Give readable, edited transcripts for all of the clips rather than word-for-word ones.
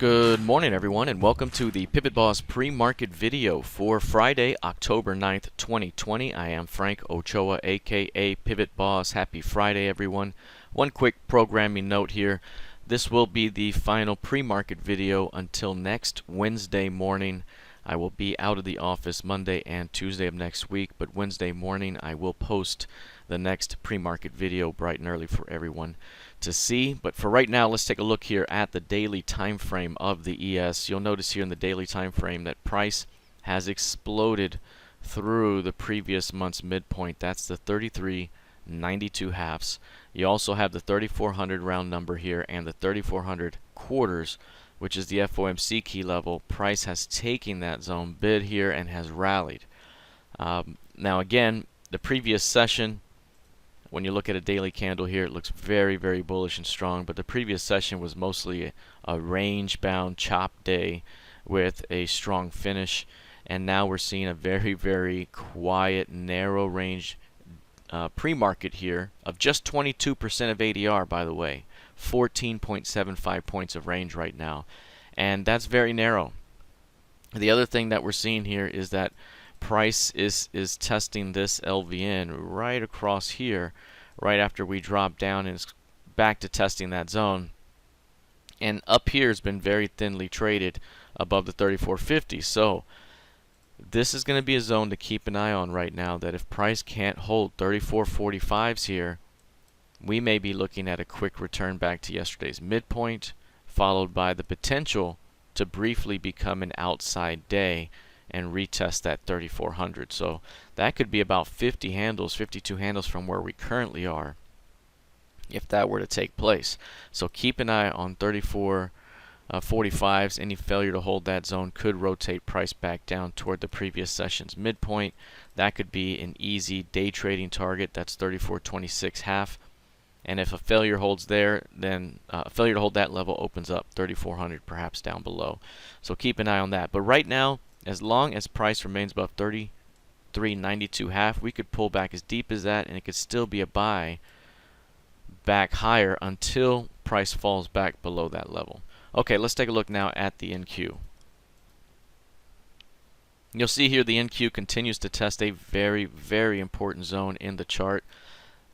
Good morning, everyone, and welcome to the PivotBoss pre-market video for Friday, October 9th, 2020. I am Frank Ochoa, aka PivotBoss. Happy Friday, everyone. One quick programming note here. This will be the final pre-market video until next Wednesday morning. I will be out of the office Monday and Tuesday of next week, but Wednesday morning I will post the next pre-market video bright and early for everyone to see. But for right now, let's take a look here at the daily time frame of the ES. You'll notice here in the daily time frame that price has exploded through the previous month's midpoint. That's the 33.92 halves. You also have the 3400 round number here and the 3400 quarters, which is the FOMC key level. Price has taken that zone bid here and has rallied. Now again, the previous session, when you look at a daily candle here, it looks very, very bullish and strong, but the previous session was mostly a range-bound chop day with a strong finish, and now we're seeing a very, very quiet, narrow range pre-market here of just 22% of ADR, by the way. 14.75 points of range right now, and that's very narrow. The other thing that we're seeing here is that price is testing this LVN right across here right after we drop down, and it's back to testing that zone, and up here has been very thinly traded above the 3450. So this is going to be a zone to keep an eye on right now, that if price can't hold 3445s here, we may be looking at a quick return back to yesterday's midpoint, followed by the potential to briefly become an outside day and retest that 3400. So that could be about 50 handles, 52 handles from where we currently are if that were to take place. So keep an eye on 3445s. Any failure to hold that zone could rotate price back down toward the previous session's midpoint. That could be an easy day trading target. That's 3426 half. And if a failure holds there, then a failure to hold that level opens up 3400 perhaps down below. So keep an eye on that. But right now, as long as price remains above 33.92 half, we could pull back as deep as that, and it could still be a buy back higher until price falls back below that level. Okay, let's take a look now at the NQ. You'll see here the NQ continues to test a very, very important zone in the chart.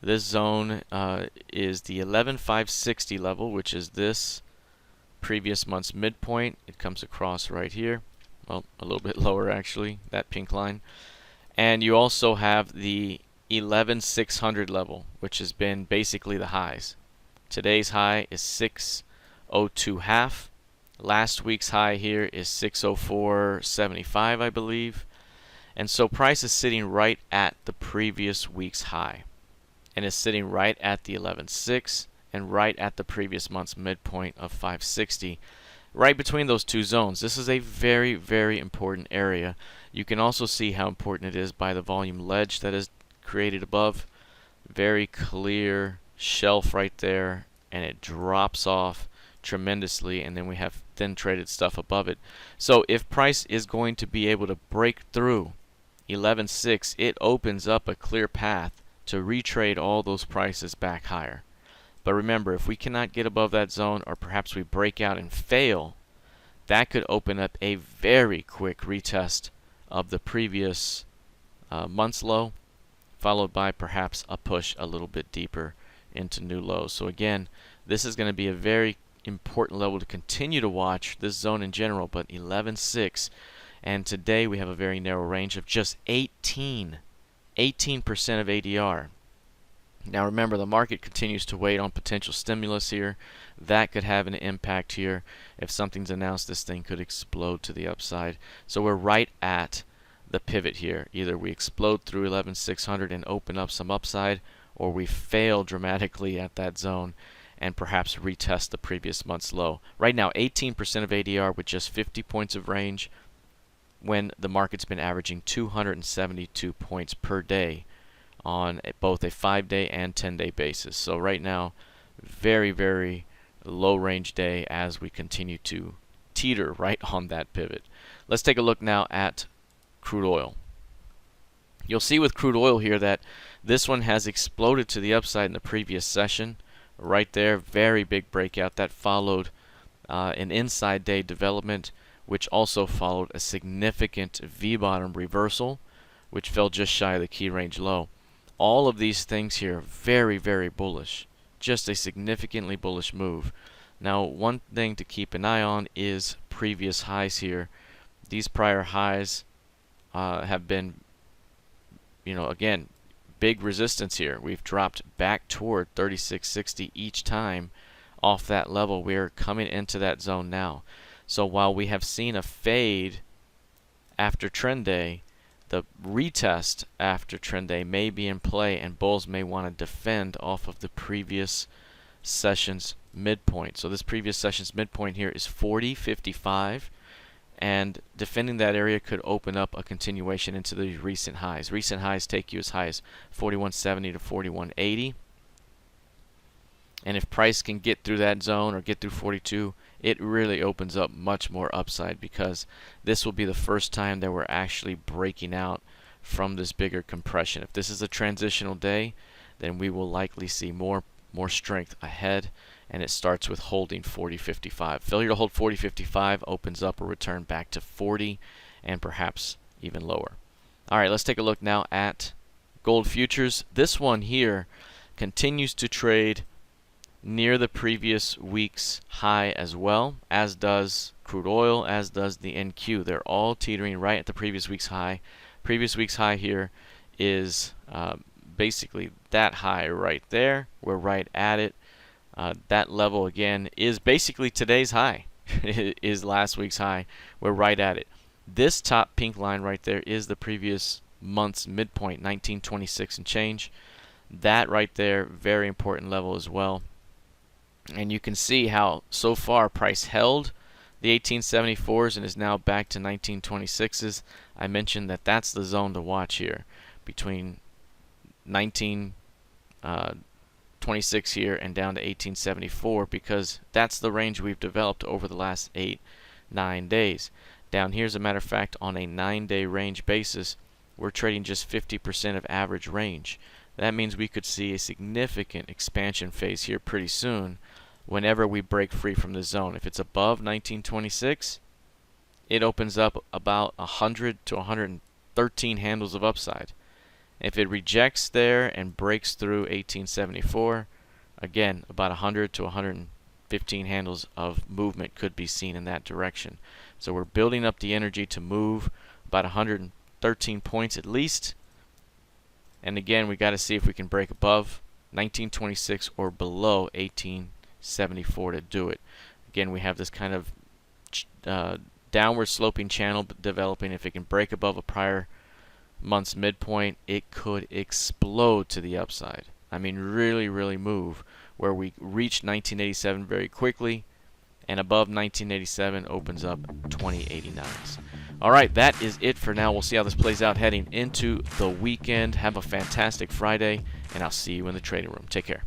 This zone is the 11,560 level, which is this previous month's midpoint. It comes across right here. Well, a little bit lower actually, that pink line. And you also have the 11,600 level, which has been basically the highs. Today's high is 602 half. Last week's high here is 604.75, I believe. And so price is sitting right at the previous week's high, and is sitting right at the 11.6 and right at the previous month's midpoint of 560. Right between those two zones. This is a very, very important area. You can also see how important it is by the volume ledge that is created above. Very clear shelf right there, and it drops off tremendously, and then we have thin traded stuff above it. So if price is going to be able to break through 11.6, it opens up a clear path to retrade all those prices back higher. But remember, if we cannot get above that zone, or perhaps we break out and fail, that could open up a very quick retest of the previous month's low, followed by perhaps a push a little bit deeper into new lows. So again, this is going to be a very important level to continue to watch, this zone in general, but 11.6. And today we have a very narrow range of just 18% of ADR. Now remember, the market continues to wait on potential stimulus here. That could have an impact here. If something's announced, this thing could explode to the upside. So we're right at the pivot here. Either we explode through 11,600 and open up some upside, or we fail dramatically at that zone and perhaps retest the previous month's low. Right now, 18% of ADR with just 50 points of range, when the market's been averaging 272 points per day on both a 5-day and 10-day basis. So right now, very, very low range day as we continue to teeter right on that pivot. Let's take a look now at crude oil. You'll see with crude oil here that this one has exploded to the upside in the previous session. Right there, very big breakout that followed an inside day development, which also followed a significant V-bottom reversal, which fell just shy of the key range low. All of these things here very, very bullish. Just a significantly bullish move. Now, one thing to keep an eye on is previous highs here. These prior highs have been, again, big resistance here. We've dropped back toward 36.60 each time off that level. We're coming into that zone now. So while we have seen a fade after trend day, the retest after trend day may be in play, and bulls may want to defend off of the previous session's midpoint. So this previous session's midpoint here is 40.55, and defending that area could open up a continuation into the recent highs. Recent highs take you as high as 41.70 to 41.80. And if price can get through that zone or get through 42, it really opens up much more upside, because this will be the first time that we're actually breaking out from this bigger compression. If this is a transitional day, then we will likely see more strength ahead, and it starts with holding 40.55. Failure to hold 40.55 opens up a return back to 40 and perhaps even lower. All right, let's take a look now at gold futures. This one here continues to trade near the previous week's high as well, as does crude oil, as does the NQ. They're all teetering right at the previous week's high. Previous week's high here is basically that high right there. We're right at it. That level again is basically today's high. It is last week's high. We're right at it. This top pink line right there is the previous month's midpoint, 1926 and change. That right there, very important level as well. And you can see how so far price held the 1874s and is now back to 1926s. I mentioned that that's the zone to watch here, between 1926 here and down to 1874, because that's the range we've developed over the last 8-9 days. Down here, as a matter of fact, on a 9-day range basis, we're trading just 50% of average range. That means we could see a significant expansion phase here pretty soon whenever we break free from the zone. If it's above 1926, it opens up about 100 to 113 handles of upside. If it rejects there and breaks through 1874, again, about 100 to 115 handles of movement could be seen in that direction. So we're building up the energy to move about 113 points at least. And again, we got to see if we can break above 1926 or below 1874 to do it. Again, we have this kind of downward sloping channel developing. If it can break above a prior month's midpoint, it could explode to the upside. I mean, really, really move, where we reach 1987 very quickly, and above 1987 opens up 2089s. All right, that is it for now. We'll see how this plays out heading into the weekend. Have a fantastic Friday, and I'll see you in the trading room. Take care.